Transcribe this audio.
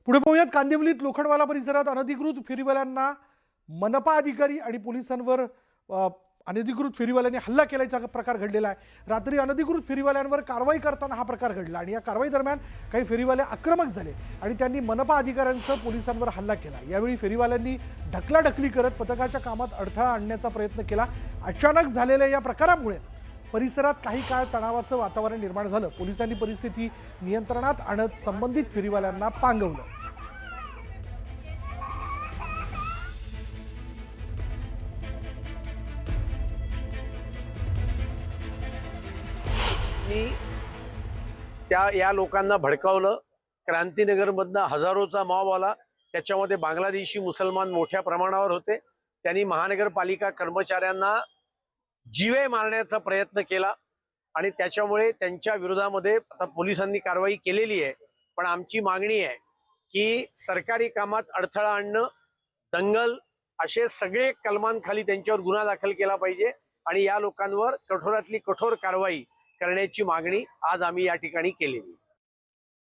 पुढे पाहूयात कांदिवलीत लोखंडवाला परिसरात अनधिकृत फेरीवाल्यांना मनपा अधिकारी आणि पोलिसांवर अनधिकृत फेरीवाल्यांनी हल्ला केल्याचा प्रकार घडलेला आहे। रात्री अनधिकृत फेरीवाल्यांवर कारवाई करताना हा प्रकार घडला आणि या कारवाई दरम्यान काही फेरीवाले आक्रमक झाले आणि त्यांनी मनपा अधिकाऱ्यांसह पोलिसांवर हल्ला केला। यावेळी फेरीवाल्यांनी ढकलाढकली करत पथकाच्या कामात अडथळा आणण्याचा प्रयत्न केला। अचानक झालेल्या या प्रकारामुळे परिसरात काही काळ तणावाचं वातावरण निर्माण झालं। पोलिसांनी परिस्थिती नियंत्रणात आणत संबंधित फेरीवाल्यांना पांगवलं। या लोकांना भडकावलं। क्रांतीनगरमधनं हजारोचा मॉब आला, त्याच्यामध्ये बांगलादेशी मुसलमान मोठ्या प्रमाणावर होते। त्यांनी महानगरपालिका कर्मचाऱ्यांना जीवे मारण्याचा प्रयत्न केला आणि त्याच्यामुळे त्यांच्या विरोधामध्ये आता पोलिसांनी कारवाई केलेली आहे। पण आमची मागणी आहे की सरकारी कामात अडथळा आणणं, दंगल असे सगळे कलमांखाली त्यांच्यावर गुन्हा दाखल केला पाहिजे आणि या लोकांवर कठोरातली कठोर कारवाई करण्याची मागणी आज आम्ही या ठिकाणी केलेली।